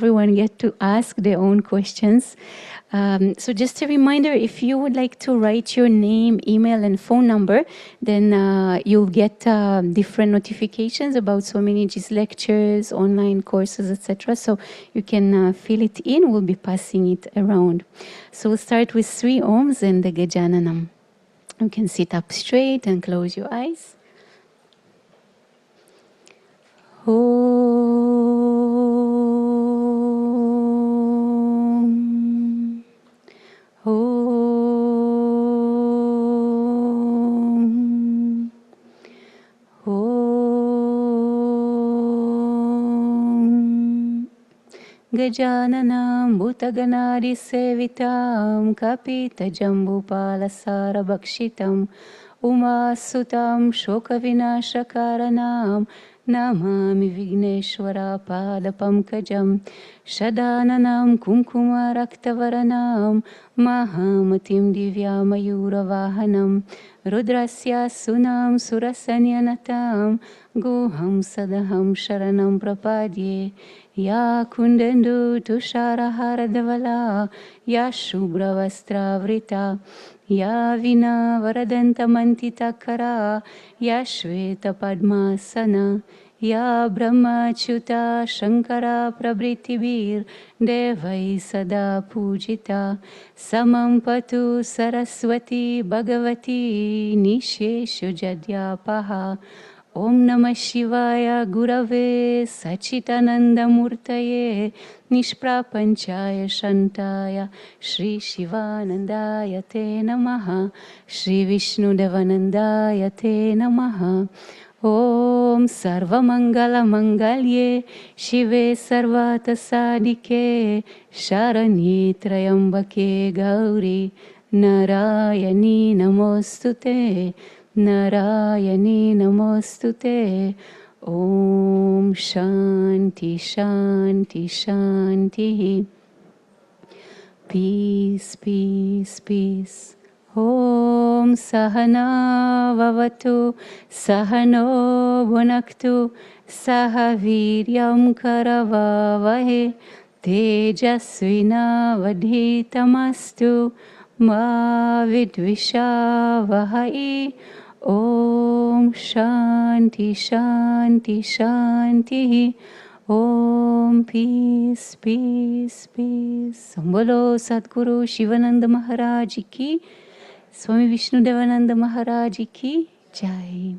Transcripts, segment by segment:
everyone get to ask their own questions. So just a reminder, if you would like to write your name, email, and phone number, then you'll get different notifications about so many GIS lectures, online courses, etc. So you can fill it in. We'll be passing it around. So we'll start with 3 Oms and the Gajananam. You can sit up straight and close your eyes. Om. Om. Om. Gajananam Bhutaganadi Sevitam Kapita Jambupala Bhakshitam Umasutam Shokavinashakaranam Namami Vigneshwara Padapankajam Shadananam Kumkuma Raktavaranam Mahamatim Divyamayura Vahanam Rudrasya Sunam Surasanyanatam Guham Sadaham Sharanam Prapadye Ya Kundendu Tusharahara Devala Ya Shubra Vastravrita Ya Vina Varadanta Mantitakara Ya Shveta Padmasana Ya Brahmachuta Shankara Prabritibir Devai Sada Pujita Samam Patu Saraswati Bhagavati Nisheshu Jadyapaha Om Namah Shivaya Gurave Sachitananda Murtaye Nishprapanchaya Shantaya Shri Shivanandaya Te Namaha Shri Vishnu Devanandaya Te Namaha Om Sarvamangala Mangalye Shive Sarvata Sadike Sharanye Trayambake Gauri Narayani Namostute Narayani Namostute Om Shanti Shanti Shanti Peace, peace, peace. Om Sahana Vavatu Sahano Bhunaktu Sahaviryam Karavavahe Tejasvina Vadhitamastu Ma Vidvishavahai Om Shanti Shanti Shanti Om Peace Peace Peace. Bolo Sadguru Sivananda Maharaj Ki, Swami Vishnu Devananda Maharaj Ki Jai.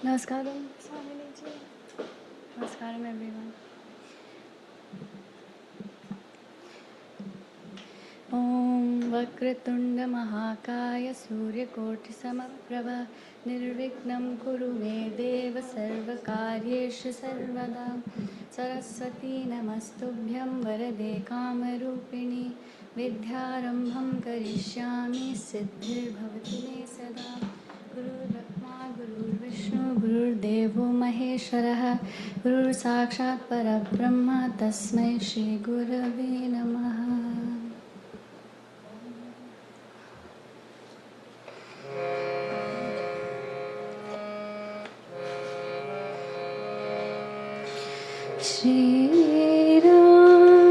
Namaskaram, Swamiji. Namaskaram, everyone. Om Vakratunda Mahakaya Suryakoti Samaprabha Nirvignam Kuru Me Deva Sarvakaryeshu Sarvada Saraswati Namastubhyam Varade Kamarupini Vidyarambham Karishyami Siddhir Bhavati Me Sada Guru Brahma Guru Vishnu Guru Devo Maheshwarah Guru Sakshat Parabrahma Tasmai Shri Gurave Namaha. Shri Ram,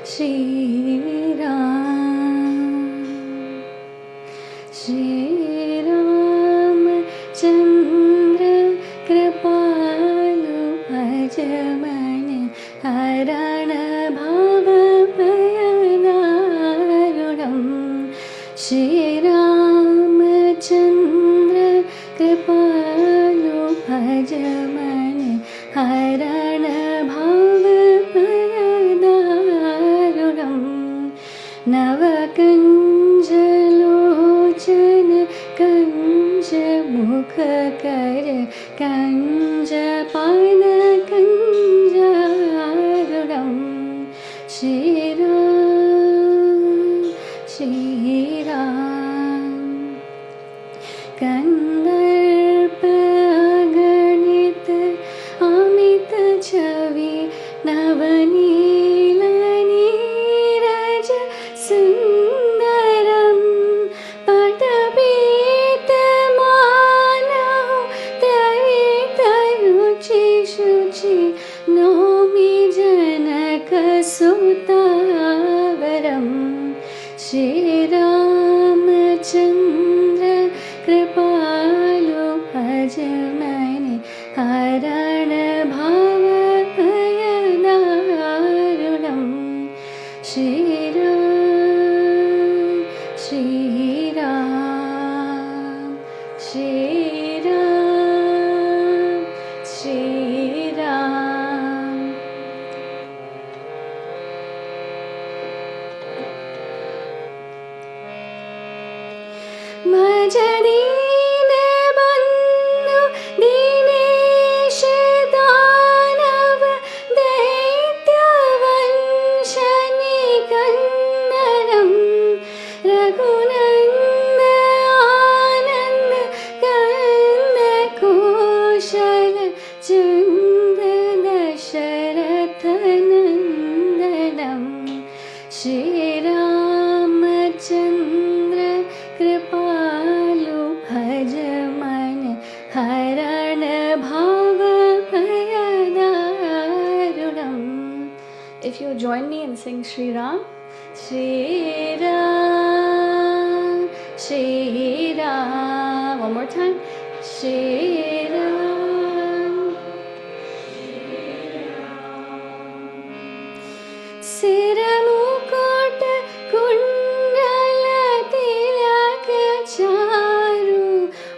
Shri Ram, Shri Ram Chandra Kripalu Bhajamani Harana Bhava Payanarudam Shri Ramachandra Kripalu Bhajamani Harana Bhava Payadaruram Navakanjalochana Kanja Mukha Kara Kanja Pada Kanjaruram Shri Ram Shri Ram Kandarpa Ganita Amita Chavi Navanila Niraja Sundaram Patapita Manaho Tavita Ruchi Shuchi Nomi Janaka Sutavaram Shri Ramachandra Kripalu Bhajamani Harana Bhava Payadaruram Shri Ram Shri Ram Shri Ram Shri Ram Majadine Bandhu Dinesh Danav Daitya Vanshani Kandaram Raghunanda Ananda Kanda Kushal Chanda Dasharathanandanam Shri Ramachandra Kripalu Bhajamani Harana Bhava Payadaruram. If you join me and sing Shri Ram, Shri Ram, Shri Ram. One more time. Shri Ram. Siramukota Kundala Tilaka Charu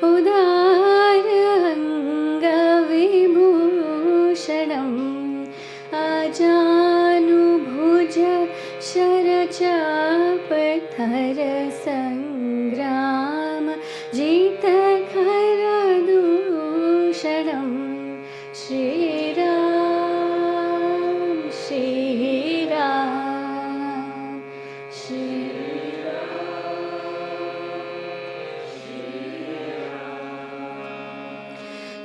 Udara Anga Vibhushanam Ajanu Bhuja Sharachapathara Sangrama Jita Khara Dushanam Shri Ram Shri Ram Shri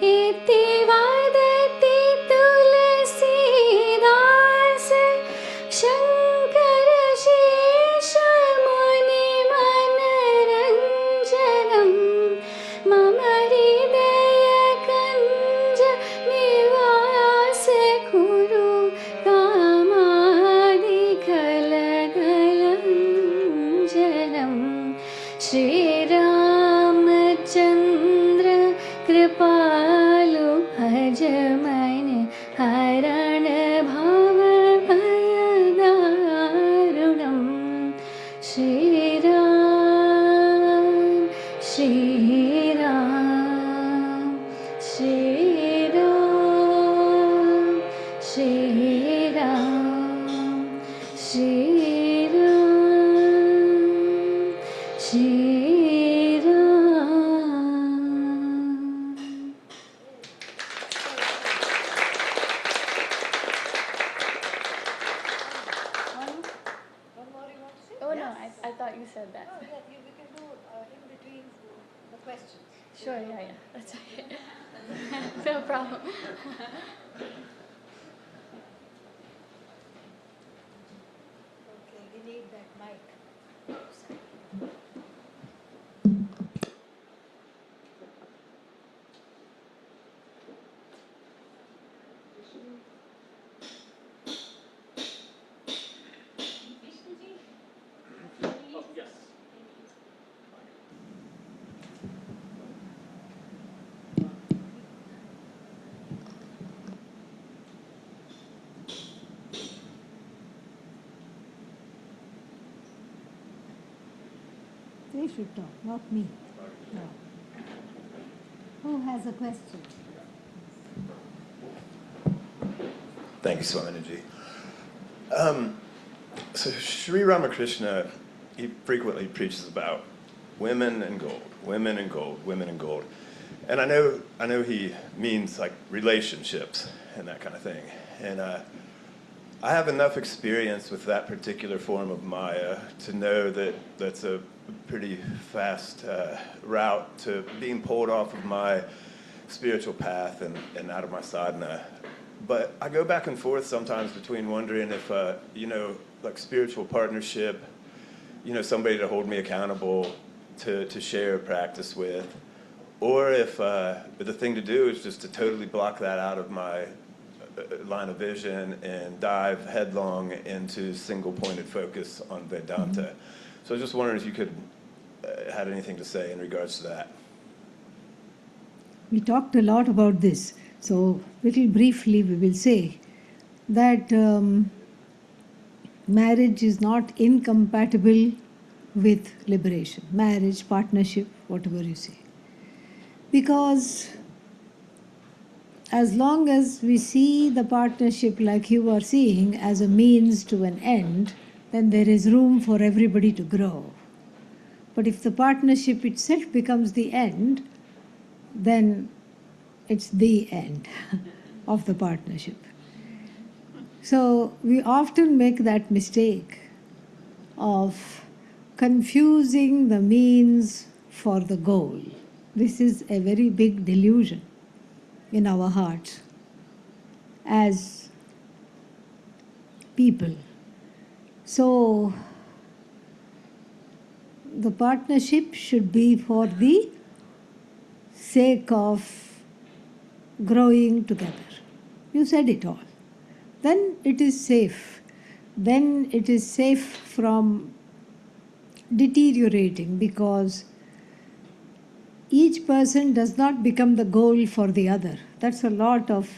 Iti vadati Tulasidas Shankara Shesha Muni Manaranjanam Mama Hridaya Kanja Nivasa Kuru Kamadi Kalagalanjanam Shri Ramachandra Kripalu Bhajamani Harana Bhava Payadaruram Shri Ram Shri Ram Shri Ram Shri Ram Shri Ram Shri Ram. Oh no, I thought you said that. No, yeah, we can do in between the questions. Sure, yeah, that's okay. No problem. Okay, we need that mic. They should talk, not me. No. Who has a question? Thank you, Swamiji. So Sri Ramakrishna, he frequently preaches about women and gold, women and gold, women and gold. And I know he means like relationships and that kind of thing. And I have enough experience with that particular form of Maya to know that that's a pretty fast route to being pulled off of my spiritual path and out of my sadhana. But I go back and forth sometimes between wondering if, like spiritual partnership, somebody to hold me accountable to share practice with, or if the thing to do is just to totally block that out of my line of vision and dive headlong into single-pointed focus on Vedanta. Mm-hmm. So I was just wondering if you could had anything to say in regards to that. We talked a lot about this. So, little briefly, we will say that marriage is not incompatible with liberation. Marriage, partnership, whatever you say. Because as long as we see the partnership like you are seeing as a means to an end, then there is room for everybody to grow. But if the partnership itself becomes the end, then it's the end of the partnership. So we often make that mistake of confusing the means for the goal. This is a very big delusion in our hearts as people. So the partnership should be for the sake of growing together. You said it all. Then it is safe. Then it is safe from deteriorating, because each person does not become the goal for the other. That's a lot of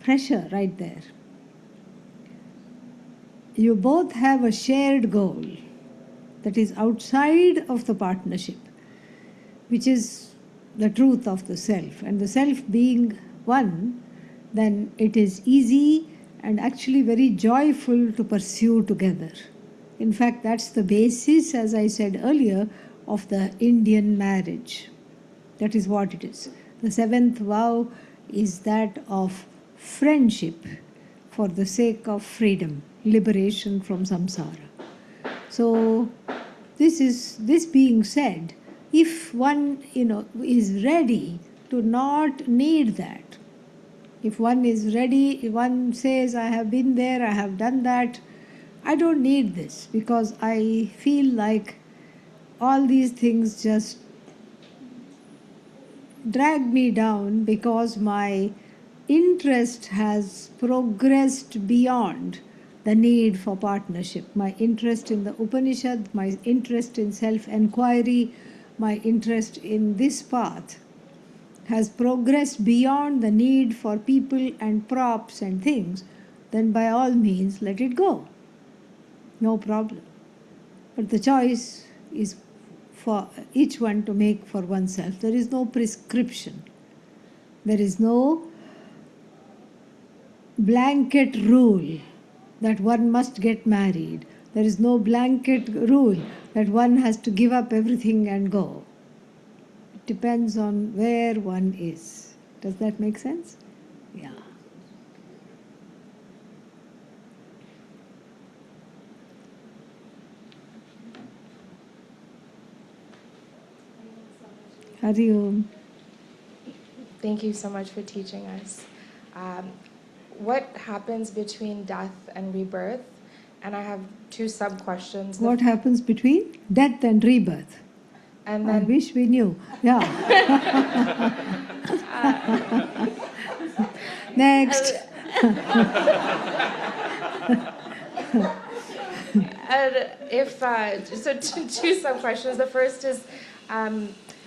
pressure right there. You both have a shared goal that is outside of the partnership, which is the truth of the self. And the self being one, then it is easy and actually very joyful to pursue together. In fact, that's the basis, as I said earlier, of the Indian marriage. That is what it is. The seventh vow is that of friendship for the sake of freedom, liberation from samsara. So, this being said, if one is ready to not need that, if one is ready, if one says, I have been there, I have done that, I don't need this, because I feel like all these things just drag me down, because my interest has progressed beyond the need for partnership. My interest in the Upanishad, my interest in self-enquiry, my interest in this path has progressed beyond the need for people and props and things, then by all means let it go. No problem. But the choice is for each one to make for oneself. There is no prescription. There is no blanket rule that one must get married. There is no blanket rule that one has to give up everything and go. It depends on where one is. Does that make sense? Yeah. Hari Om. Thank you so much for teaching us. What happens between death and rebirth? And I have two sub-questions. What happens between death and rebirth? And then, I wish we knew. Yeah. Next. and if so, two sub-questions. The first is,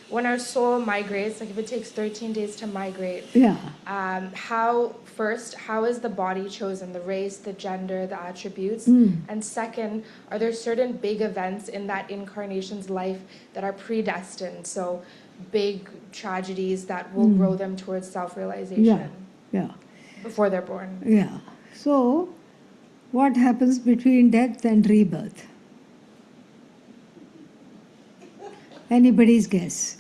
when our soul migrates, like if it takes 13 days to migrate, Yeah. how is the body chosen, the race, the gender, the attributes? And second, are there certain big events in that incarnation's life that are predestined? So big tragedies that will grow them towards self-realization Yeah. before they're born. Yeah. So, what happens between death and rebirth? Anybody's guess.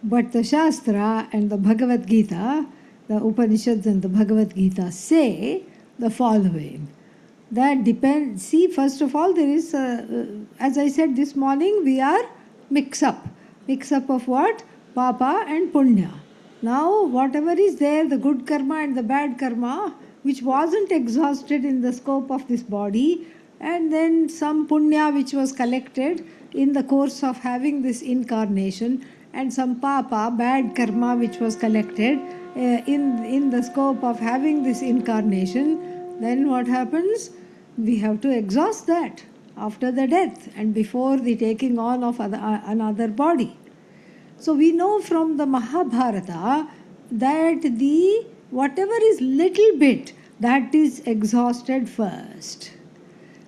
But the Shastra and the Bhagavad Gita, the Upanishads and the Bhagavad Gita say the following. That depends. See, first of all, there is, as I said this morning, we are mix up. Mix up of what? Papa and Punya. Now, whatever is there, the good karma and the bad karma, which wasn't exhausted in the scope of this body, and then some punya which was collected in the course of having this incarnation, and some papa, bad karma, which was collected in the scope of having this incarnation, then what happens? We have to exhaust that after the death and before the taking on of another body. So we know from the Mahabharata that the whatever is little bit, that is exhausted first.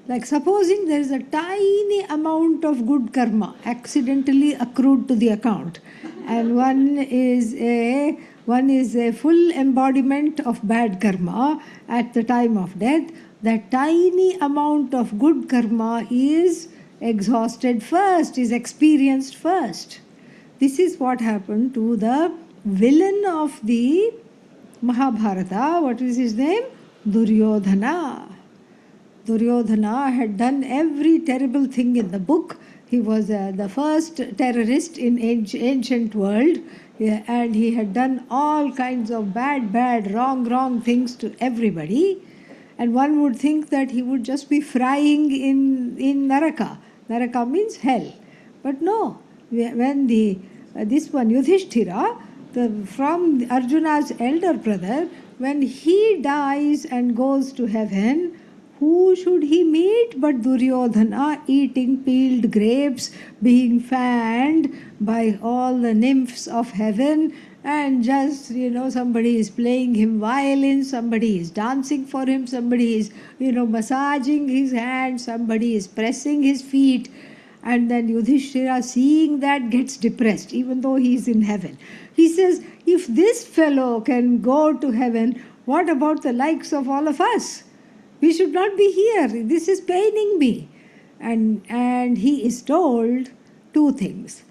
Like supposing there is a tiny amount of good karma accidentally accrued to the account, and one is a full embodiment of bad karma at the time of death. That tiny amount of good karma is exhausted first, is experienced first. This is what happened to the villain of the Mahabharata. What is his name? Duryodhana. Duryodhana had done every terrible thing in the book. He was the first terrorist in ancient world, and he had done all kinds of bad, wrong things to everybody. And one would think that he would just be frying in Naraka. Naraka means hell. But no, when this one Yudhishthira, from Arjuna's elder brother, when he dies and goes to heaven, who should he meet but Duryodhana, eating peeled grapes, being fanned by all the nymphs of heaven, and just, somebody is playing him violin, somebody is dancing for him, somebody is, massaging his hands, somebody is pressing his feet. And then Yudhishthira, seeing that, gets depressed, even though he is in heaven. He says, if this fellow can go to heaven, what about the likes of all of us? We should not be here. This is paining me. And he is told two things.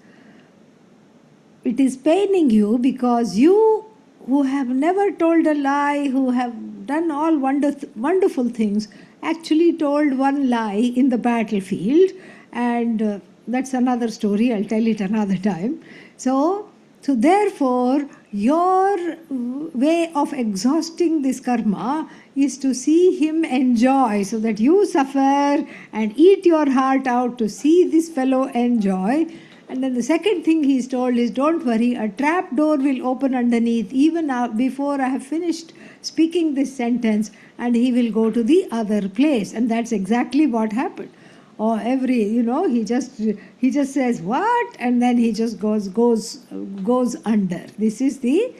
It is paining you because you, who have never told a lie, who have done all wonderful things, actually told one lie in the battlefield. And that's another story. I'll tell it another time. So therefore, your way of exhausting this karma is to see him enjoy, so that you suffer and eat your heart out to see this fellow enjoy. And then the second thing he is told is, don't worry, a trap door will open underneath even before I have finished speaking this sentence, and he will go to the other place. And that's exactly what happened. Or he just says what, and then he just goes under. This is the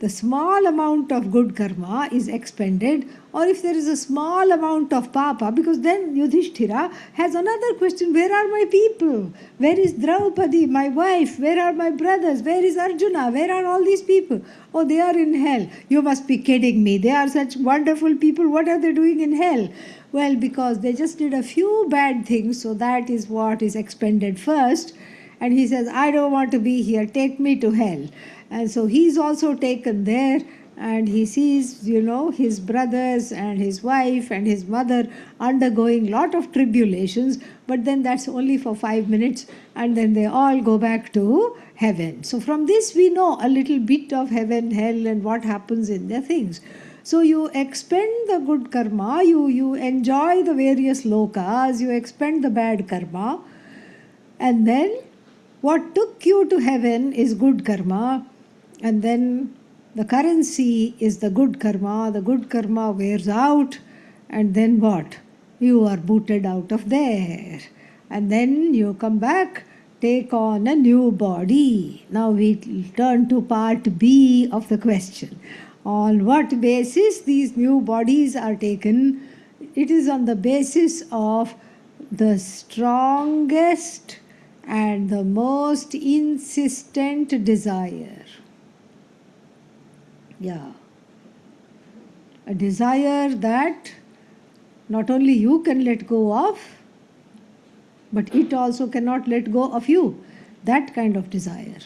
small amount of good karma is expended, or if there is a small amount of papa, because then Yudhishthira has another question: where are my people? Where is Draupadi, my wife? Where are my brothers? Where is Arjuna? Where are all these people? Oh, they are in hell. You must be kidding me. They are such wonderful people. What are they doing in hell? Well, because they just did a few bad things, so that is what is expended first. And he says, I don't want to be here, take me to hell. And so he's also taken there, and he sees, his brothers and his wife and his mother undergoing lot of tribulations, but then that's only for 5 minutes, and then they all go back to heaven. So from this we know a little bit of heaven, hell, and what happens in the things. So you expend the good karma, you enjoy the various lokas, you expend the bad karma, and then what took you to heaven is good karma, and then the currency is the good karma wears out, and then what? You are booted out of there. And then you come back take on a new body. Now we turn to part B of the question. On what basis these new bodies are taken? It is on the basis of the strongest and the most insistent desire. Yeah. A desire that not only you can let go of, but it also cannot let go of you. That kind of desire.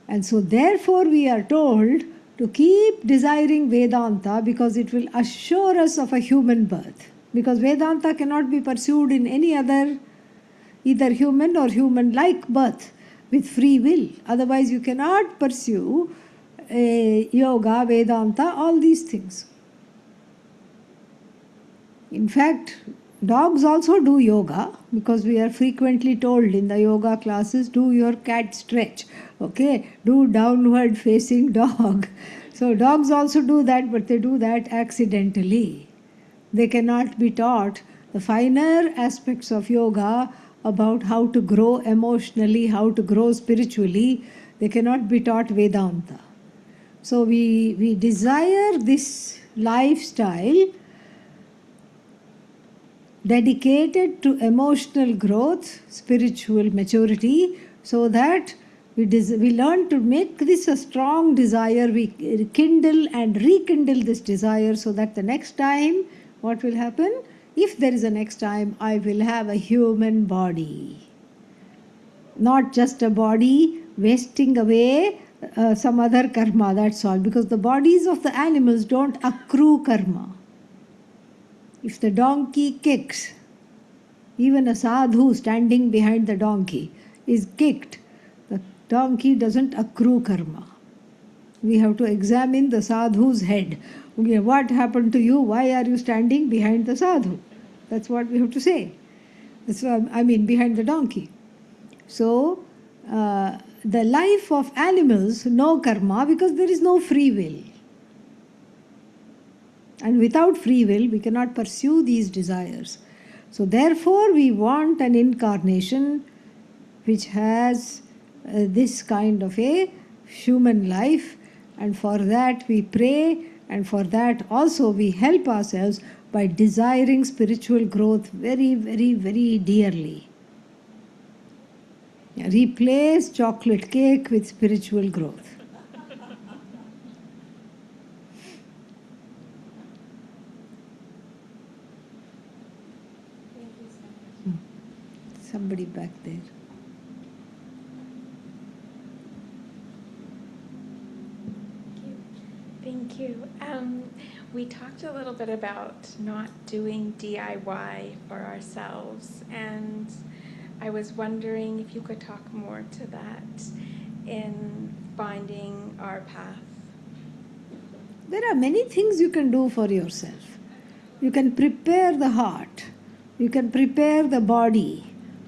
And so therefore we are told to keep desiring Vedanta because it will assure us of a human birth. Because Vedanta cannot be pursued in any other, either human or human-like birth with free will. Otherwise you cannot pursue yoga, Vedanta, all these things. In fact, dogs also do yoga because we are frequently told in the yoga classes, do your cat stretch, okay? Do downward facing dog. So dogs also do that, but they do that accidentally. They cannot be taught the finer aspects of yoga about how to grow emotionally, how to grow spiritually. They cannot be taught Vedanta. So we desire this lifestyle dedicated to emotional growth, spiritual maturity, so that we learn to make this a strong desire. We kindle and rekindle this desire so that the next time, what will happen? If there is a next time, I will have a human body. Not just a body wasting away some other karma, that's all. Because the bodies of the animals don't accrue karma. If the donkey kicks, even a sadhu standing behind the donkey is kicked, the donkey doesn't accrue karma. We have to examine the sadhu's head. Okay, what happened to you? Why are you standing behind the sadhu? That's what we have to say. That's what, behind the donkey. So, the life of animals, no karma, because there is no free will. And without free will, we cannot pursue these desires. So therefore, we want an incarnation which has this kind of a human life. And for that we pray, and for that also we help ourselves by desiring spiritual growth very, very, very dearly. Replace chocolate cake with spiritual growth. Somebody back there. Thank you. We talked a little bit about not doing DIY for ourselves, and I was wondering if you could talk more to that in finding our path. There are many things you can do for yourself. You can prepare the heart. You can prepare the body.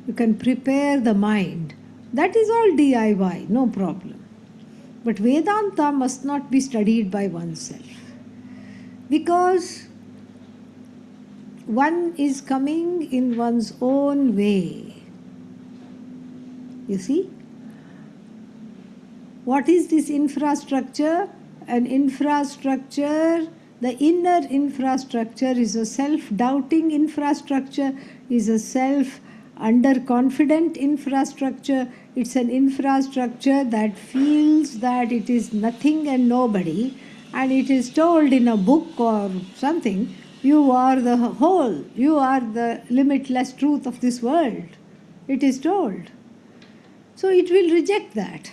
You can prepare the mind. That is all DIY, no problem. But Vedanta must not be studied by oneself. Because one is coming in one's own way. You see? What is this infrastructure? An infrastructure, the inner infrastructure is a self-doubting infrastructure, is a self-underconfident infrastructure. It's an infrastructure that feels that it is nothing and nobody, and it is told in a book or something, you are the whole, you are the limitless truth of this world. It is told. So it will reject that.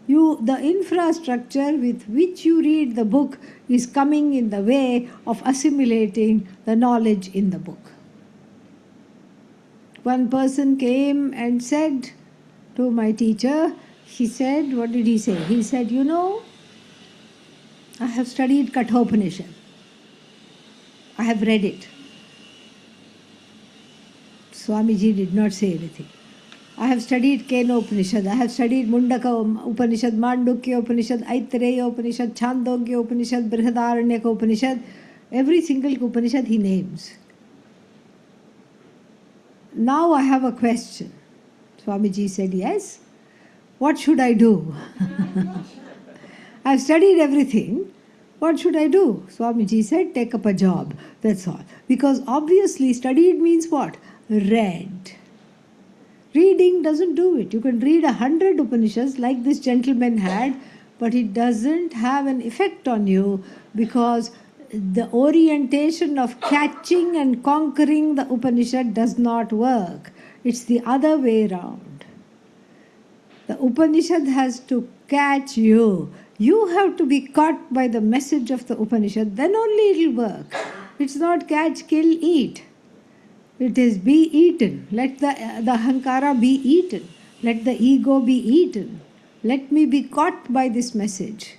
The infrastructure with which you read the book is coming in the way of assimilating the knowledge in the book. One person came and said to my teacher, he said, what did he say? He said, I have studied Kathopanishad. I have read it. Swamiji did not say anything. I have studied Kena Upanishad, I have studied Mundaka Upanishad, Mandukya Upanishad, Aitareya Upanishad, Chandogya Upanishad, Brihadaranyaka Upanishad. Every single Upanishad he names. Now I have a question. Swamiji said, yes. What should I do? I've studied everything. What should I do? Swamiji said, take up a job. That's all. Because obviously studied means what? Read. Reading doesn't do it. You can read 100 Upanishads like this gentleman had, but it doesn't have an effect on you because the orientation of catching and conquering the Upanishad does not work. It's the other way around. The Upanishad has to catch you. You have to be caught by the message of the Upanishad, then only it will work. It's not catch, kill, eat. It is be eaten. Let the ahankara be eaten. Let the ego be eaten. Let me be caught by this message.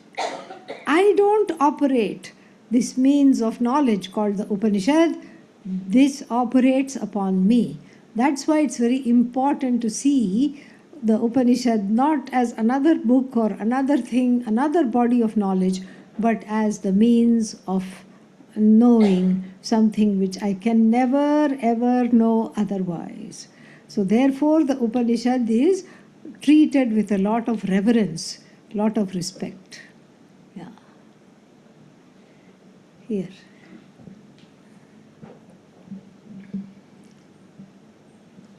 I don't operate this means of knowledge called the Upanishad. This operates upon me. That's why it's very important to see the Upanishad not as another book or another thing, another body of knowledge, but as the means of knowing something which I can never ever know otherwise. So therefore the Upanishad is treated with a lot of reverence, lot of respect. Yeah. Here.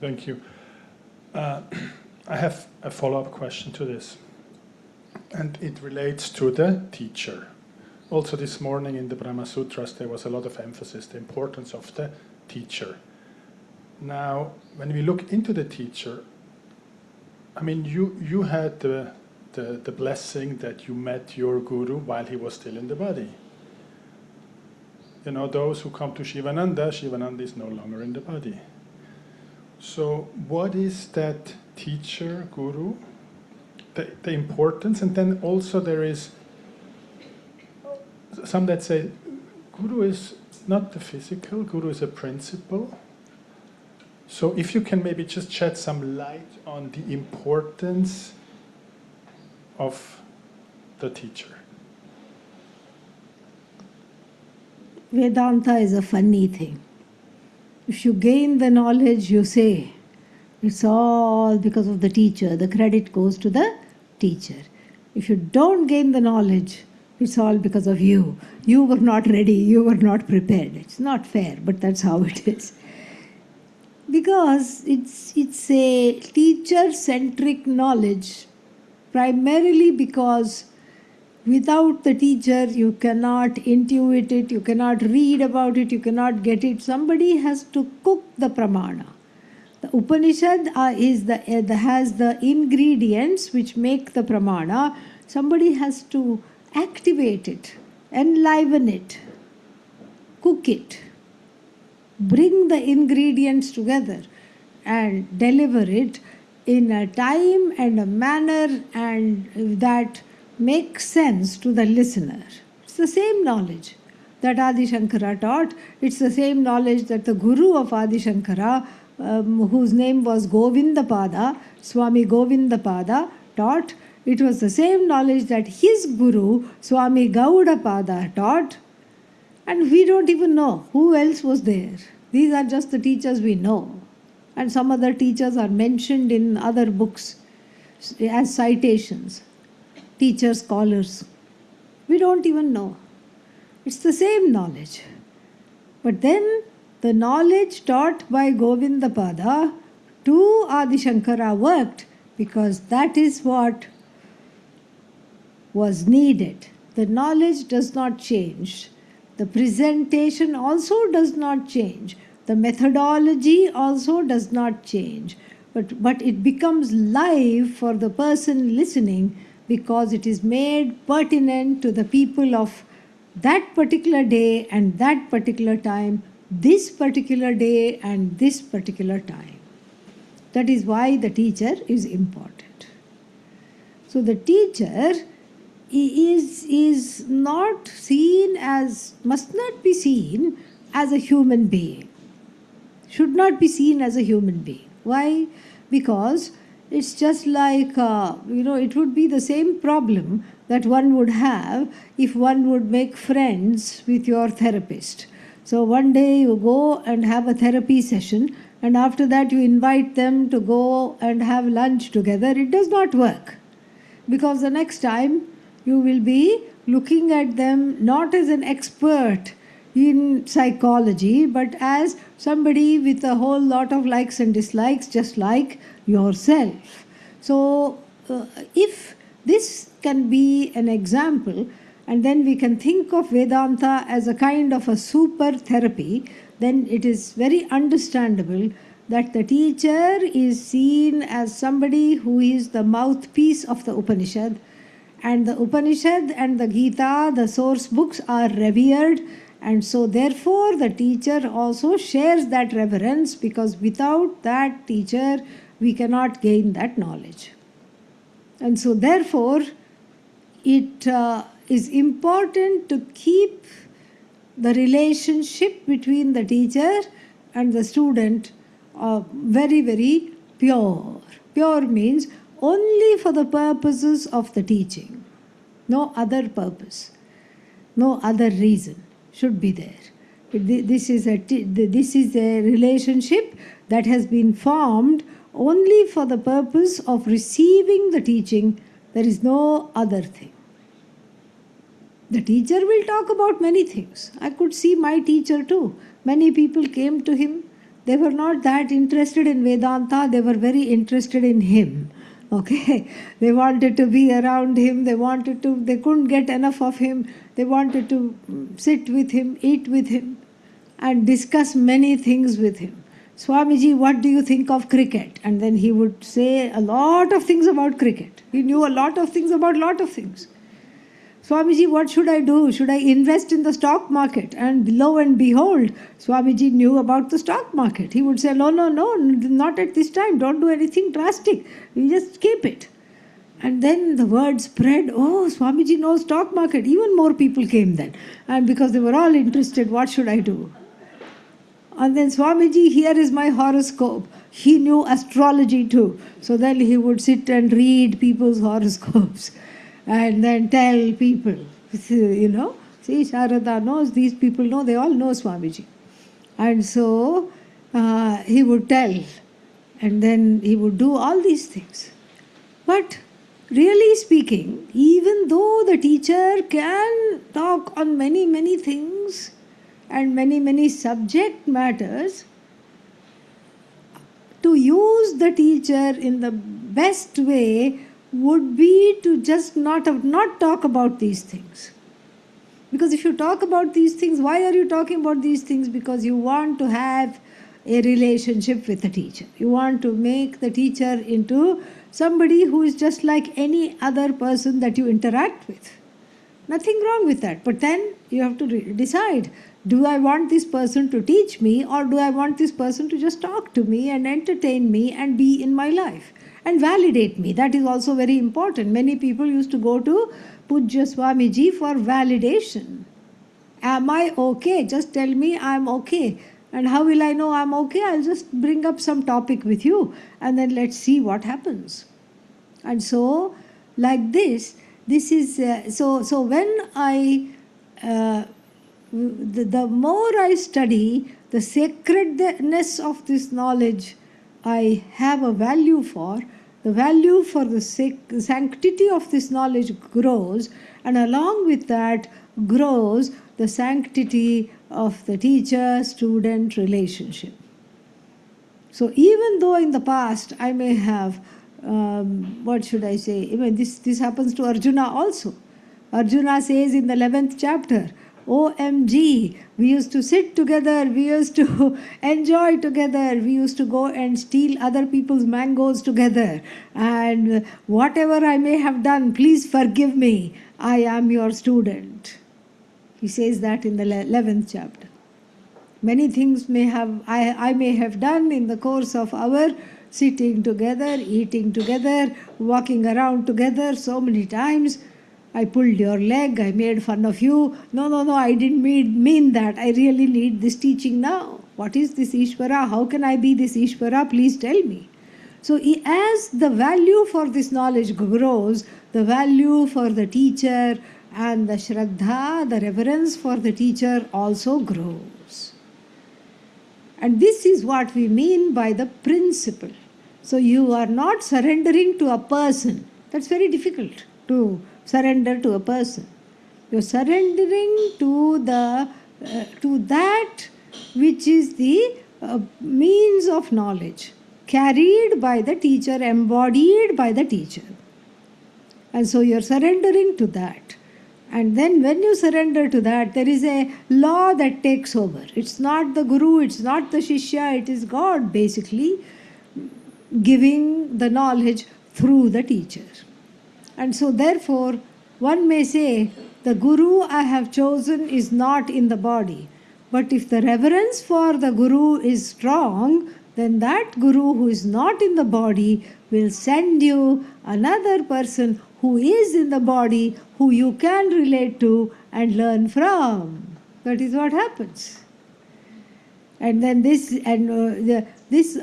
Thank you. I have a follow-up question to this, and it relates to the teacher. Also this morning in the Brahma Sutras there was a lot of emphasis, the importance of the teacher. Now, when we look into the teacher, I mean, you had the blessing that you met your guru while he was still in the body. You know, those who come to Sivananda, Sivananda is no longer in the body. So what is that teacher, guru, the importance? And then also there is some that say guru is not the physical, guru is a principle. So if you can maybe just shed some light on the importance of the teacher. Vedanta is a funny thing. If you gain the knowledge, you say, it's all because of the teacher. The credit goes to the teacher. If you don't gain the knowledge, it's all because of you. You were not ready, you were not prepared. It's not fair, but that's how it is. Because it's a teacher-centric knowledge, primarily because without the teacher, you cannot intuit it, you cannot read about it, you cannot get it. Somebody has to cook the pramana. The Upanishad has the ingredients which make the pramana. Somebody has to activate it, enliven it, cook it, bring the ingredients together and deliver it in a time and a manner and that makes sense to the listener. It's the same knowledge that Adi Shankara taught. It's the same knowledge that the guru of Adi Shankara, whose name was Govindapada, Swami Govindapada, taught. It was the same knowledge that his guru, Swami Gaudapada, taught. And we don't even know who else was there. These are just the teachers we know. And some other teachers are mentioned in other books as citations. Teachers, scholars. We don't even know. It's the same knowledge. But then the knowledge taught by Govindapada to Adi Shankara worked because that is what was needed. The knowledge does not change. The presentation also does not change. The methodology also does not change. But it becomes live for the person listening because it is made pertinent to the people of that particular day and that particular time, this particular day and this particular time. That is why the teacher is important. So the teacher is not seen as, must not be seen as a human being. Should not be seen as a human being. Why? Because it's just like, it would be the same problem that one would have if one would make friends with your therapist. So one day you go and have a therapy session and after that you invite them to go and have lunch together. It does not work, because the next time you will be looking at them not as an expert in psychology, but as somebody with a whole lot of likes and dislikes, just like yourself. So, if this can be an example, and then we can think of Vedanta as a kind of a super therapy, then it is very understandable that the teacher is seen as somebody who is the mouthpiece of the Upanishad, and the Upanishad and the Gita, the source books, are revered, and so therefore the teacher also shares that reverence, because without that teacher we cannot gain that knowledge. And so therefore it is important to keep the relationship between the teacher and the student very, very pure. Pure means only for the purposes of the teaching. No other purpose, no other reason should be there. This is a relationship that has been formed only for the purpose of receiving the teaching. There is no other thing. The teacher will talk about many things. I could see my teacher too. Many people came to him. They were not that interested in Vedanta. They were very interested in him. Okay, they wanted to be around him. They couldn't get enough of him. They wanted to sit with him, eat with him, and discuss many things with him. Swamiji, what do you think of cricket? And then he would say a lot of things about cricket. He knew a lot of things about a lot of things. Swamiji, what should I do? Should I invest in the stock market? And lo and behold, Swamiji knew about the stock market. He would say, no, not at this time. Don't do anything drastic. You just keep it. And then the word spread, oh, Swamiji knows stock market. Even more people came then. And because they were all interested, what should I do? And then Swamiji, here is my horoscope. He knew astrology too. So then he would sit and read people's horoscopes and then tell people, see, Sharada knows, these people know, they all know Swamiji. And so he would tell, and then he would do all these things. But really speaking, even though the teacher can talk on many, many things and many, many subject matters, to use the teacher in the best way would be to just not talk about these things. Because if you talk about these things, why are you talking about these things? Because you want to have a relationship with the teacher. You want to make the teacher into somebody who is just like any other person that you interact with. Nothing wrong with that. But then you have to decide, do I want this person to teach me, or do I want this person to just talk to me and entertain me and be in my life and validate me? That is also very important. Many people used to go to Pujya Swamiji for validation. Am I okay? Just tell me I'm okay. And how will I know I'm okay? I'll just bring up some topic with you and then let's see what happens. And so, like this is, so when I, the more I study, the sacredness of this knowledge I have a value for, the value for the sanctity of this knowledge grows, and along with that grows the sanctity of the teacher-student relationship. So even though in the past I may have, this happens to Arjuna also. Arjuna says in the 11th chapter, OMG, we used to sit together, we used to enjoy together, we used to go and steal other people's mangoes together, and whatever I may have done, please forgive me, I am your student. He says that in the 11th chapter. Many things I may have done in the course of our sitting together, eating together, walking around together so many times. I pulled your leg, I made fun of you. No, I didn't mean that. I really need this teaching now. What is this Ishvara? How can I be this Ishvara? Please tell me. So as the value for this knowledge grows, the value for the teacher and the Shraddha, the reverence for the teacher also grows. And this is what we mean by the principle. So you are not surrendering to a person. That's very difficult to surrender to a person. You're surrendering to that which is the means of knowledge, carried by the teacher, embodied by the teacher. And so you're surrendering to that. And then when you surrender to that, there is a law that takes over. It's not the guru, it's not the shishya, it is God basically giving the knowledge through the teacher. And so therefore, one may say, the guru I have chosen is not in the body. But if the reverence for the guru is strong, then that guru who is not in the body will send you another person who is in the body, who you can relate to and learn from. That is what happens. And then this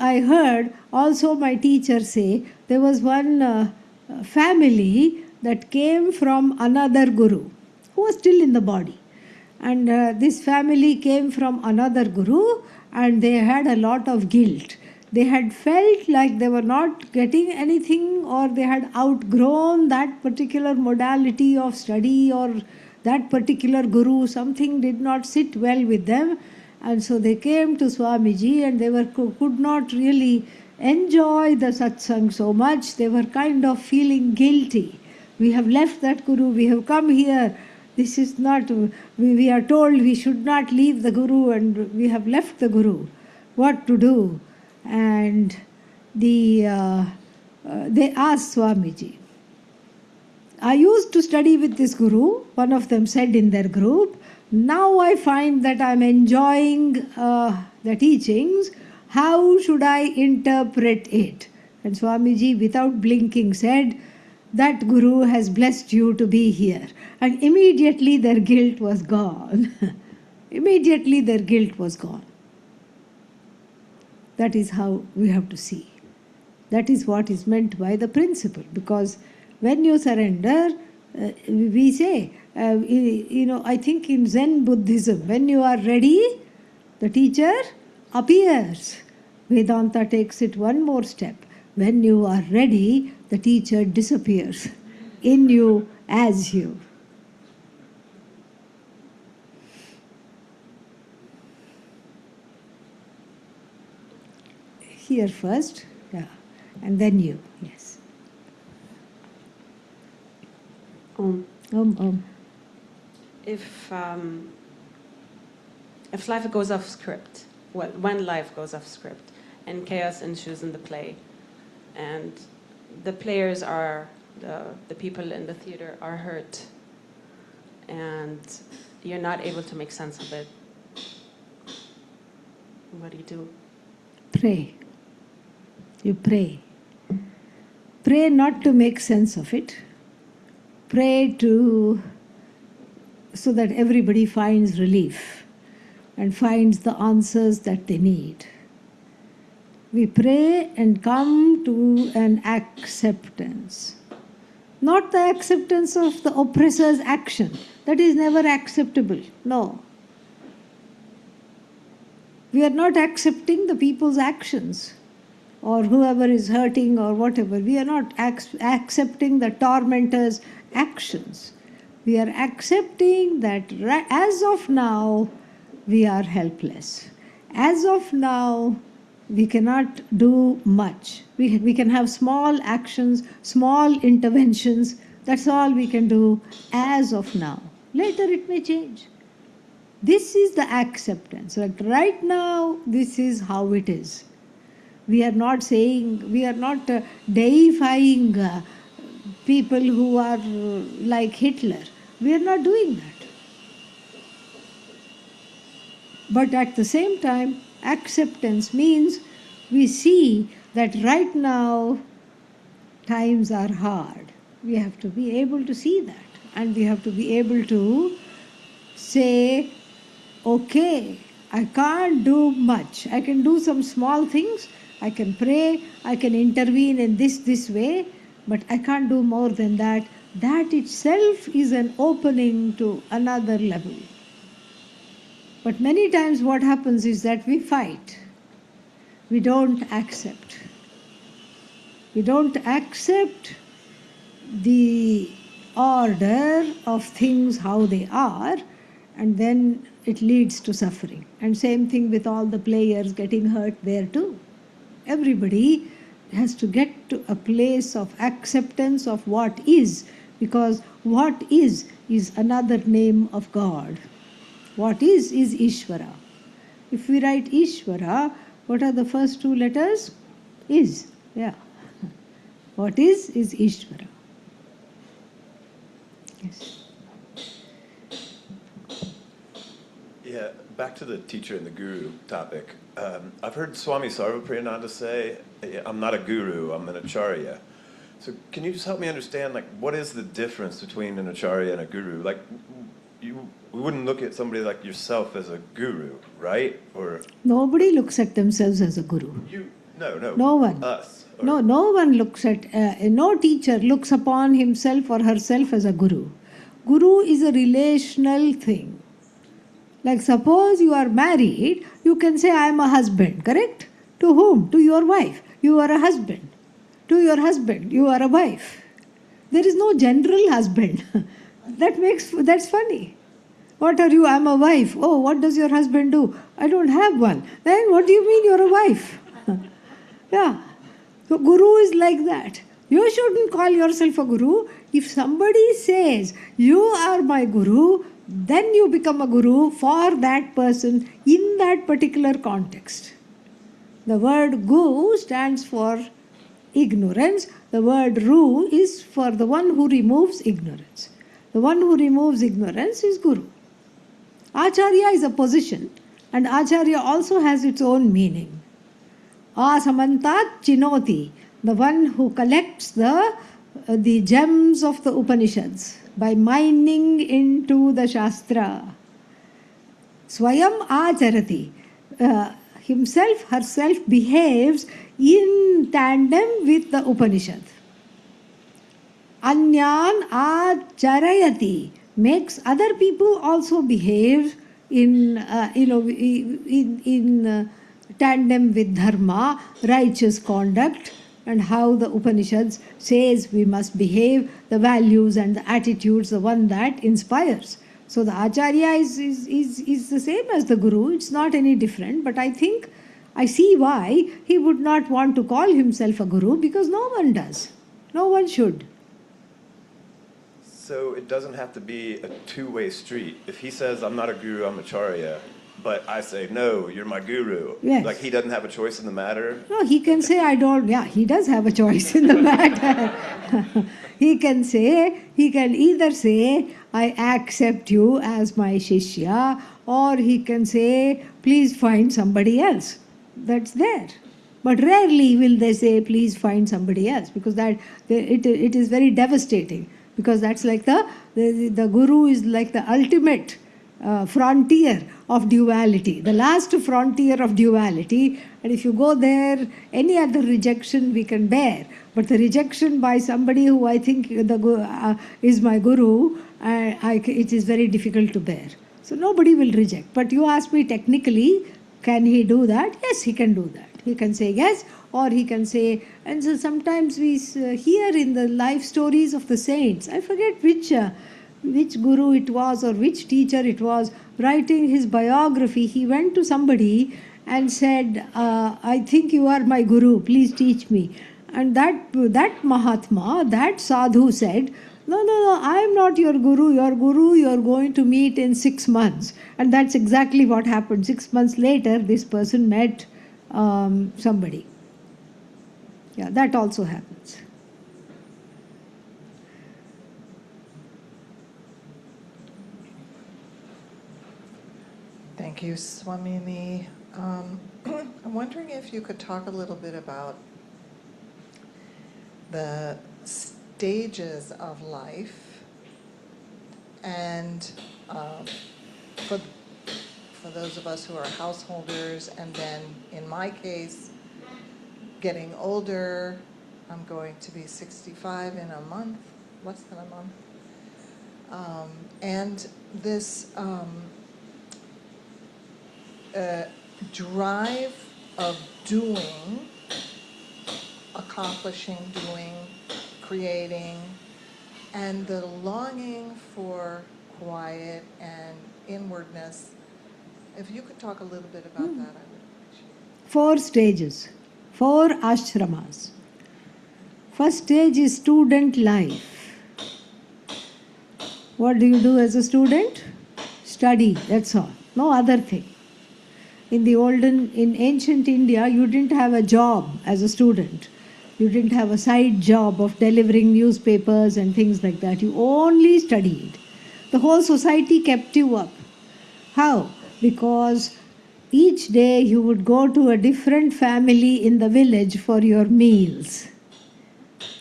I heard also my teacher say, there was one family that came from another guru who was still in the body. And this family came from another guru, and they had a lot of guilt. They had felt like they were not getting anything, or they had outgrown that particular modality of study, or that particular guru, something did not sit well with them. And so they came to Swamiji, and they could not really enjoy the satsang so much. They were kind of feeling guilty. We have left that guru, we have come here. This is not, we are told we should not leave the guru, and we have left the guru. What to do? And they asked Swamiji. I used to study with this guru, one of them said in their group. Now I find that I am enjoying the teachings. How should I interpret it? And Swamiji, without blinking, said, that guru has blessed you to be here. And immediately their guilt was gone. Immediately their guilt was gone. That is how we have to see. That is what is meant by the principle. Because when you surrender, we say, I think in Zen Buddhism, when you are ready, the teacher appears. Vedanta takes it one more step. When you are ready, the teacher disappears in you as you. Here first, yeah, and then you, yes. If life goes off script, when life goes off script, and chaos ensues in the play, and the players are, the people in the theater are hurt, and you're not able to make sense of it, what do you do? Pray. You pray. Pray not to make sense of it. Pray so that everybody finds relief and finds the answers that they need. We pray and come to an acceptance. Not the acceptance of the oppressor's action. That is never acceptable. No. We are not accepting the people's actions, or whoever is hurting or whatever. We are not accepting the tormentor's actions. We are accepting that as of now, we are helpless. As of now, we cannot do much. We can have small actions, small interventions. That's all we can do as of now. Later it may change. This is the acceptance. Like right now, this is how it is. We are not saying, we are not deifying people who are like Hitler. We are not doing that. But at the same time, acceptance means we see that right now times are hard. We have to be able to see that. And we have to be able to say, okay, I can't do much. I can do some small things. I can pray. I can intervene in this way. But I can't do more than that. That itself is an opening to another level. But many times what happens is that we fight. we don't accept. We don't accept the order of things how they are, and then it leads to suffering. And same thing with all the players getting hurt there too. Everybody has to get to a place of acceptance of what is, because what is another name of God. What is Ishvara. If we write Ishvara, what are the first two letters? Is. Yeah. What is Ishvara. Yes. Yeah, back to the teacher and the guru topic. I've heard Swami Sarvapriyananda say, I'm not a guru, I'm an acharya. So can you just help me understand, like, what is the difference between an acharya and a guru? Like, we wouldn't look at somebody like yourself as a guru, right? Or nobody looks at themselves as a guru. No one. Us. No one looks at, no teacher looks upon himself or herself as a guru. Guru is a relational thing. Like suppose you are married, you can say I am a husband, correct? To whom? To your wife. You are a husband. To your husband, you are a wife. There is no general husband. That's funny. What are you? I'm a wife. Oh, what does your husband do? I don't have one. Then what do you mean you're a wife? Yeah. So guru is like that. You shouldn't call yourself a guru. If somebody says, you are my guru, then you become a guru for that person in that particular context. The word gu stands for ignorance. The word ru is for the one who removes ignorance. The one who removes ignorance is guru. Acharya is a position, and acharya also has its own meaning. Asamantat chinoti, the one who collects the gems of the Upanishads by mining into the Shastra. Swayam acharati, himself, herself behaves in tandem with the Upanishad. Anyan acharayati, makes other people also behave in tandem with dharma, righteous conduct, and how the Upanishads says we must behave, the values and the attitudes, the one that inspires. So the acharya is the same as the guru. It's not any different, but I see why he would not want to call himself a guru, because no one does. No one should. So it doesn't have to be a two-way street. If he says, I'm not a guru, I'm acharya, but I say, no, you're my guru. Yes. Like he doesn't have a choice in the matter? No, he can say, I don't, yeah, he does have a choice in the matter. He can either say, I accept you as my shishya, or he can say, please find somebody else. That's there. But rarely will they say, please find somebody else, because it is very devastating. Because that's like the guru is like the ultimate frontier of duality, the last frontier of duality. And if you go there, any other rejection we can bear. But the rejection by somebody who I think is my guru, it is very difficult to bear. So nobody will reject. But you ask me technically, can he do that? Yes, he can do that. He can say yes, or he can say, and so sometimes we hear in the life stories of the saints, I forget which guru it was or which teacher it was, writing his biography, he went to somebody and said, I think you are my guru, please teach me. And that Mahatma, that sadhu said, no, I am not your guru you are going to meet in 6 months. And that's exactly what happened. 6 months later, this person met somebody. Yeah, that also happens. Thank you, Swamini. I'm wondering if you could talk a little bit about the stages of life, and for those of us who are householders, and then in my case, getting older. I'm going to be 65 in a month, less than a month. And this drive of doing, accomplishing, doing, creating, and the longing for quiet and inwardness. If you could talk a little bit about that, I would appreciate it. 4 stages, 4 ashramas. First stage is student life. What do you do as a student? Study, that's all. No other thing. In ancient India, you didn't have a job as a student. You didn't have a side job of delivering newspapers and things like that. You only studied. The whole society kept you up. How? Because each day you would go to a different family in the village for your meals.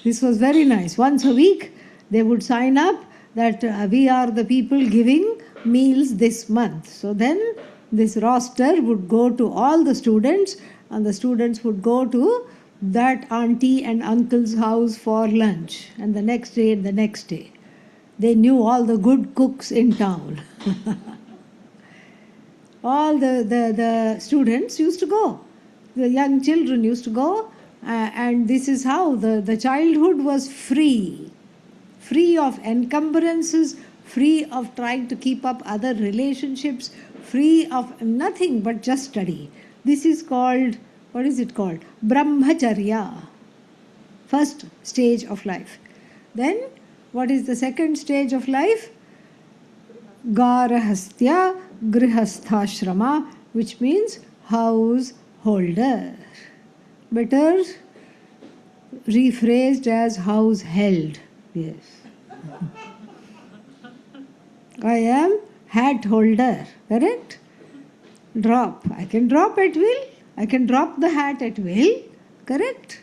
This was very nice. Once a week, they would sign up that we are the people giving meals this month. So then this roster would go to all the students, and the students would go to that auntie and uncle's house for lunch, and the next day and the next day. They knew all the good cooks in town. All the students used to go. The young children used to go, and this is how the childhood was free of encumbrances, free of trying to keep up other relationships, free of nothing but just study. This is called, what is it called? Brahmacharya. First stage of life. Then, what is the second stage of life? Garahastya grihastha, which means householder. Better rephrased as house held. Yes. I am hat holder, correct? Drop. I can drop at will. I can drop the hat at will, correct?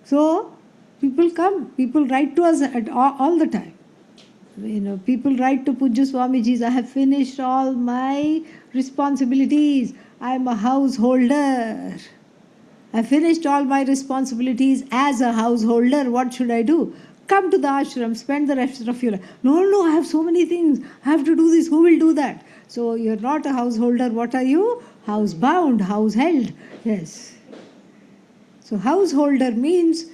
So, people come, people write to us all the time. People write to Pujya Swamijis, I have finished all my responsibilities. I am a householder. I finished all my responsibilities as a householder. What should I do? Come to the ashram, spend the rest of your life. No, I have so many things. I have to do this. Who will do that? So you're not a householder. What are you? Housebound, househeld. Yes. So householder means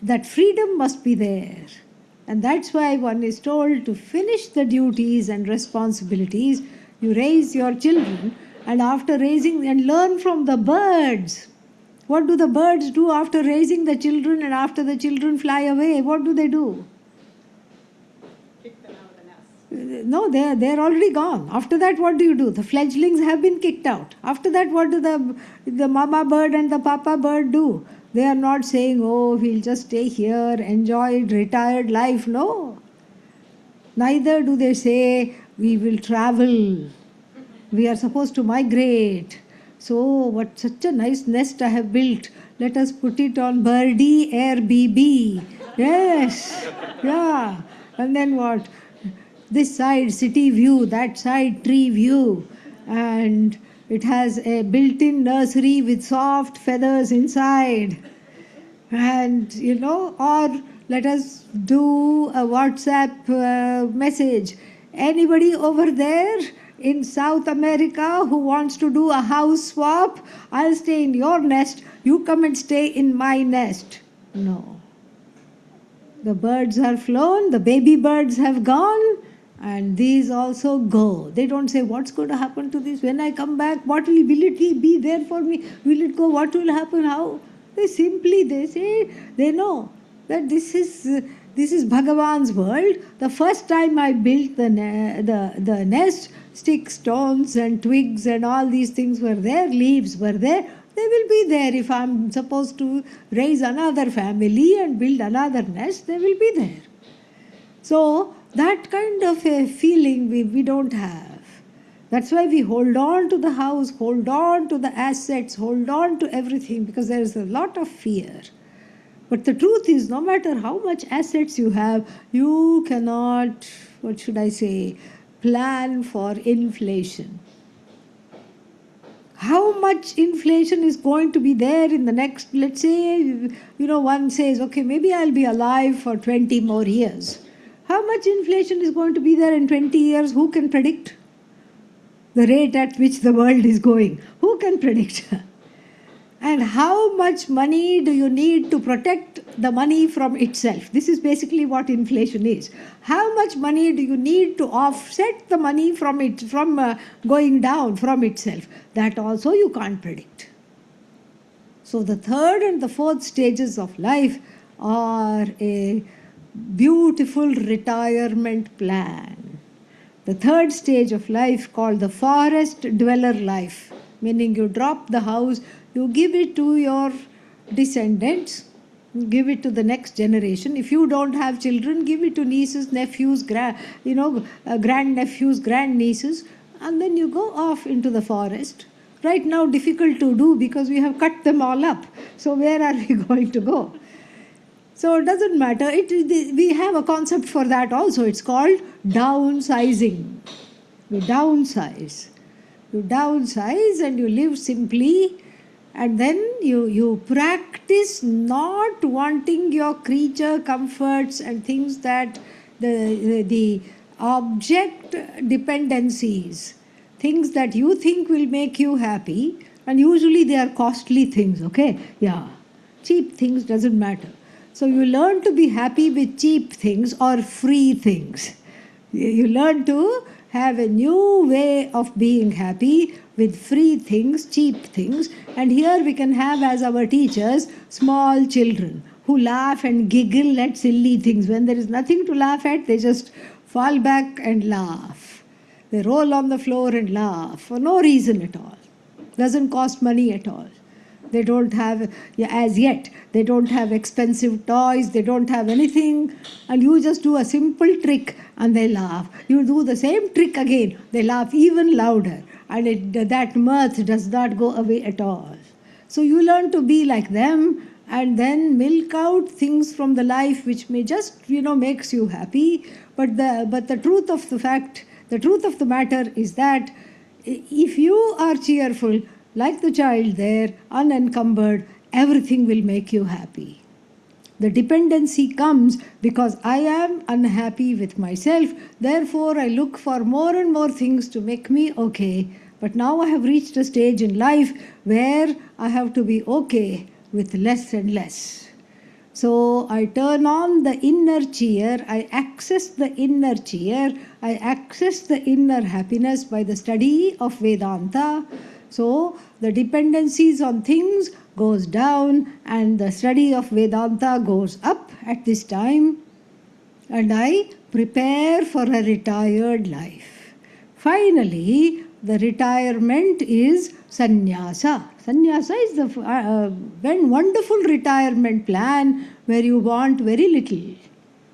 that freedom must be there. And that's why one is told to finish the duties and responsibilities. You raise your children, and after raising, and learn from the birds. What do the birds do after raising the children and after the children fly away? What do they do? Kick them out of the nest. No, they're already gone. After that, what do you do? The fledglings have been kicked out. After that, what do the mama bird and the papa bird do? They are not saying, oh, we'll just stay here, enjoy retired life. No. Neither do they say, we will travel. We are supposed to migrate. So, what such a nice nest I have built. Let us put it on Birdie Airbnb. Yes. Yeah. And then what? This side city view, that side tree view. And it has a built-in nursery with soft feathers inside. And, or let us do a WhatsApp message. Anybody over there in South America who wants to do a house swap? I'll stay in your nest. You come and stay in my nest. No. The birds are flown, the baby birds have gone, and these also go. They don't say, what's going to happen to this? When I come back, will it be there for me? Will it go? What will happen? How? They say, they know that this is Bhagavan's world. The first time I built the nest, sticks, stones and twigs and all these things were there, leaves were there. They will be there. If I'm supposed to raise another family and build another nest, they will be there. So that kind of a feeling we don't have. That's why we hold on to the house, hold on to the assets, hold on to everything, because there is a lot of fear. But the truth is, no matter how much assets you have, you cannot, plan for inflation. How much inflation is going to be there in the next, let's say, one says, okay, maybe I'll be alive for 20 more years. How much inflation is going to be there in 20 years? Who can predict the rate at which the world is going? Who Who can predict? And how much money do you need to protect the money from itself? This is basically what inflation is. How much money do you need to offset the money from going down from itself? That also you can't predict. So the third and the fourth stages of life are a beautiful retirement plan. The third stage of life, called the forest dweller life, meaning you drop the house, you give it to your descendants, give it to the next generation. If you don't have children, give it to nieces, nephews, grandnephews, grandnieces, and then you go off into the forest. Right now, difficult to do because we have cut them all up. So where are we going to go? So it doesn't matter. We have a concept for that also. It's called downsizing. You downsize. You downsize and you live simply, and then you practice not wanting your creature comforts and things that the object dependencies, things that you think will make you happy, and usually they are costly things, okay? Yeah. Cheap things doesn't matter. So you learn to be happy with cheap things or free things. You learn to have a new way of being happy with free things, cheap things. And here we can have as our teachers small children who laugh and giggle at silly things. When there is nothing to laugh at, they just fall back and laugh. They roll on the floor and laugh for no reason at all. Doesn't cost money at all. They don't have, as yet, they don't have expensive toys, they don't have anything, and you just do a simple trick and they laugh. You do the same trick again, they laugh even louder, and that mirth does not go away at all. So you learn to be like them and then milk out things from the life which may just, makes you happy. But the truth of the matter is that if you are cheerful, like the child there, unencumbered, everything will make you happy. The dependency comes because I am unhappy with myself, therefore I look for more and more things to make me okay. But now I have reached a stage in life where I have to be okay with less and less. So I turn on the inner cheer, I access the inner cheer, I access the inner happiness by the study of Vedanta. So the dependencies on things goes down and the study of Vedanta goes up at this time, and I prepare for a retired life. Finally, the retirement is sannyasa. Sannyasa is the wonderful retirement plan where you want very little,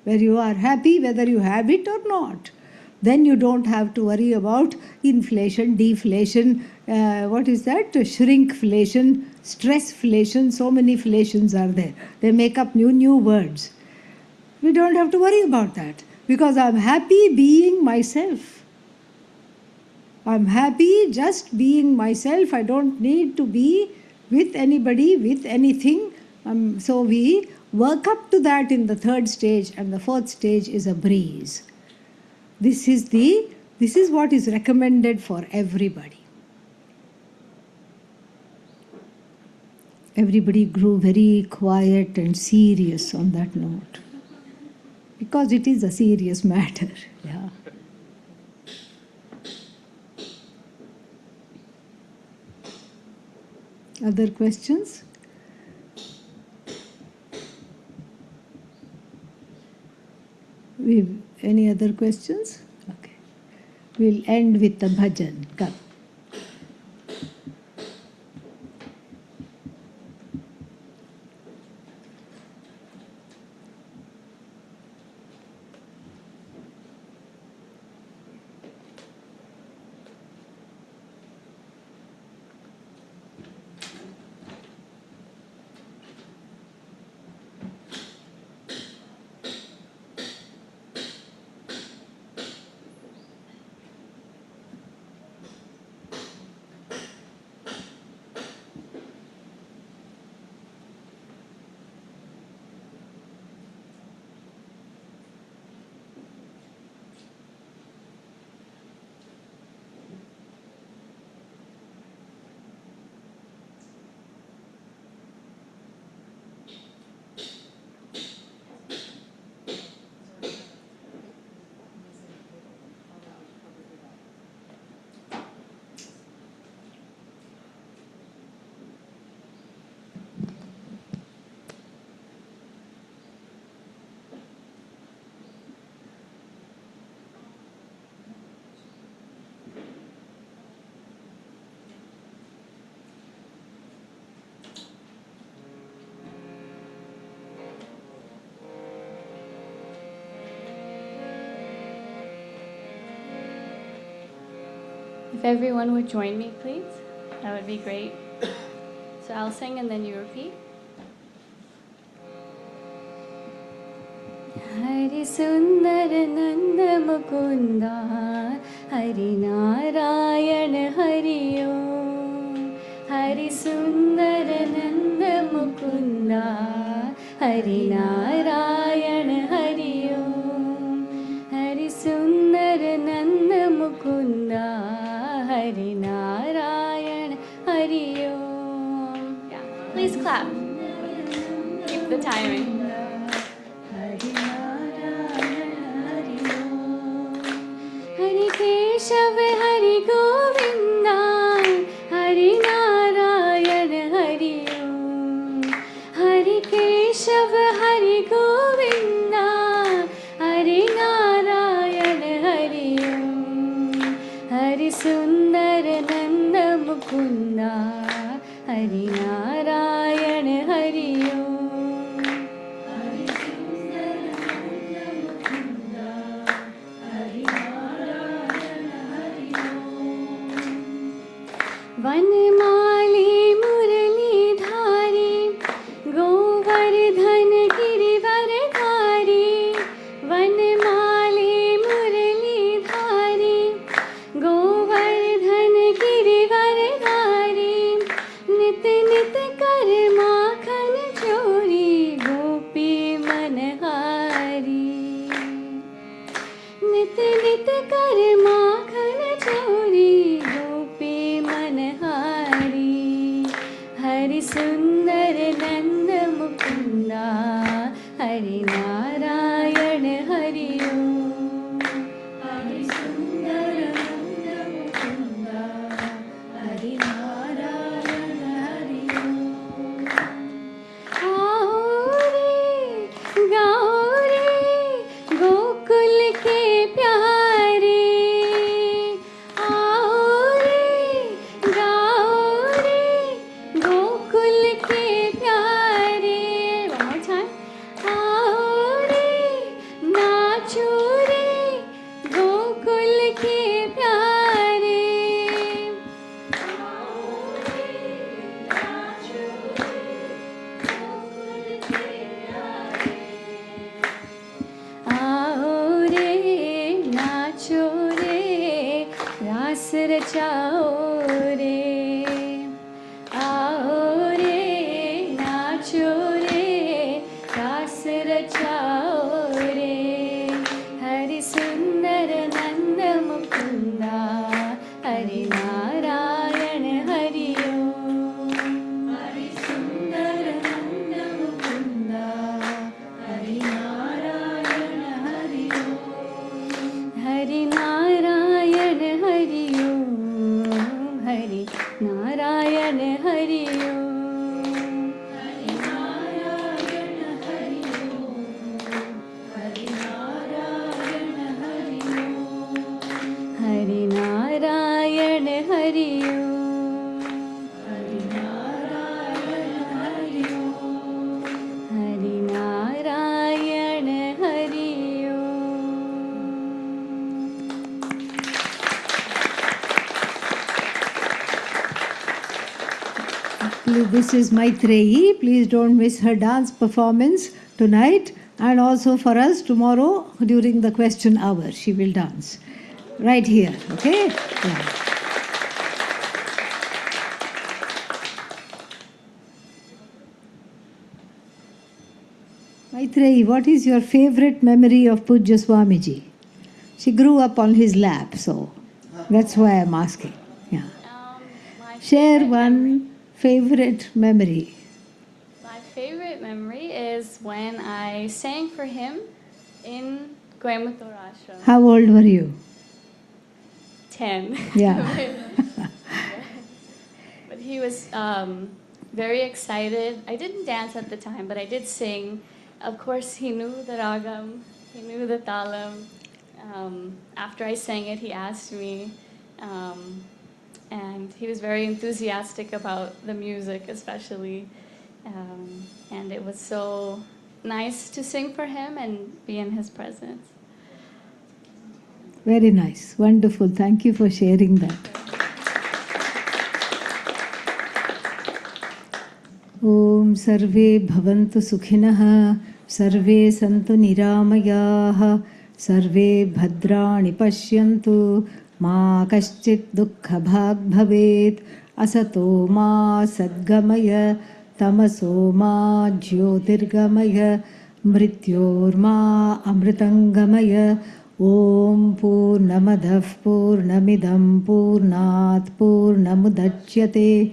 where you are happy whether you have it or not. Then you don't have to worry about inflation, deflation, shrinkflation, stressflation. So many flations are there. They make up new words. We don't have to worry about that because I'm happy being myself. I'm happy just being myself. I don't need to be with anybody, with anything. So we work up to that in the third stage, and the fourth stage is a breeze. This is what is recommended for everybody. Everybody grew very quiet and serious on that note because it is a serious matter. Yeah. Other questions? Any other questions? Okay. We'll end with the bhajan. Come. If everyone would join me, please, that would be great. So I'll sing and then you repeat. Hari Sundar Nanda Mukunda, Hari Narayana Hari Om. Hari Sundar Nanda Mukunda, Hari Narayana Hari Om. Hari Sundar Nanda Mukunda, Hari Narayana Hari Om. Yeah. Please clap. Keep the timing. Hari Keshav Hari Govinda, Hari Narayana Hari Om. Hari Keshav Hari Govinda, Hari Narayana Hari Om. Hari Sundar Nanda Mukunda, Hari Narayana Hari Om. वनमाली मुरलीधारी गोवर्धन गिरिवरधारी वनमाली मुरलीधारी गोवर्धन गिरिवरधारी नित नित कर माखन चोरी गोपी मनहारी नित नित कर माखन चोरी हरि सुंदर नंद मुकुंदा हरि नारायण हरि ओम हरि सुंदर नंद मुकुंदा हरि नारायण हरि ओम आओ रे गाओ रे गोकुल के प्यारे रचाओ रे आओ रे नाचो रे रास रचाओ रे हरि सुंदर नंद मुकुंदा हरि नारायण हरि ओम हरि सुंदर नंद Mukunda Hari Narayan Hari Om Hari Narayan Hari Om Hari Narayan Hari Om Hari Narayan Hari Om Hari Narayan Hari Om Hari Narayan Hari Om Hari Narayan Hari Om Hari Narayan Hari This is Maitreyi. Please don't miss her dance performance tonight and also for us tomorrow during the question hour. She will dance right here. Okay? Yeah. Maitreyi, what is your favorite memory of Pujya Swamiji? She grew up on his lap, so that's why I'm asking. Yeah. Share one favorite memory. My favorite memory is when I sang for him in Coimbatore Ashram. How old were you? 10. Yeah. But he was very excited. I didn't dance at the time, but I did sing. Of course, he knew the ragam, he knew the talam. After I sang it, he asked me. And he was very enthusiastic about the music, especially. And it was so nice to sing for him and be in his presence. Very nice. Wonderful. Thank you for sharing that. ॐ सर्वे भवन्तु सुखिनः, सर्वे सन्तु निरामयाः, सर्वे भद्राणि पश्यन्तु, मा कश्चित् दुःखभाग् भवेत्। असतो मा सद्गमय, तमसो मा ज्योतिर्गमय, मृत्योर्मा अमृतङ्गमय। ॐ पूर्णमदः पूर्णमिदं पूर्णात् पूर्णमुदच्यते,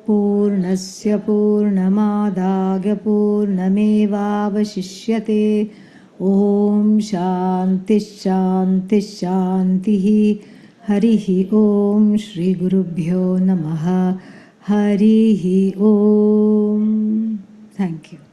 पूर्णस्य पूर्णमादाय पूर्णमेवावशिष्यते। ॐ शान्तिः शान्तिः शान्तिः। हरिः ॐ श्रीगुरुभ्यो नमः। हरिः ॐ। Thank you.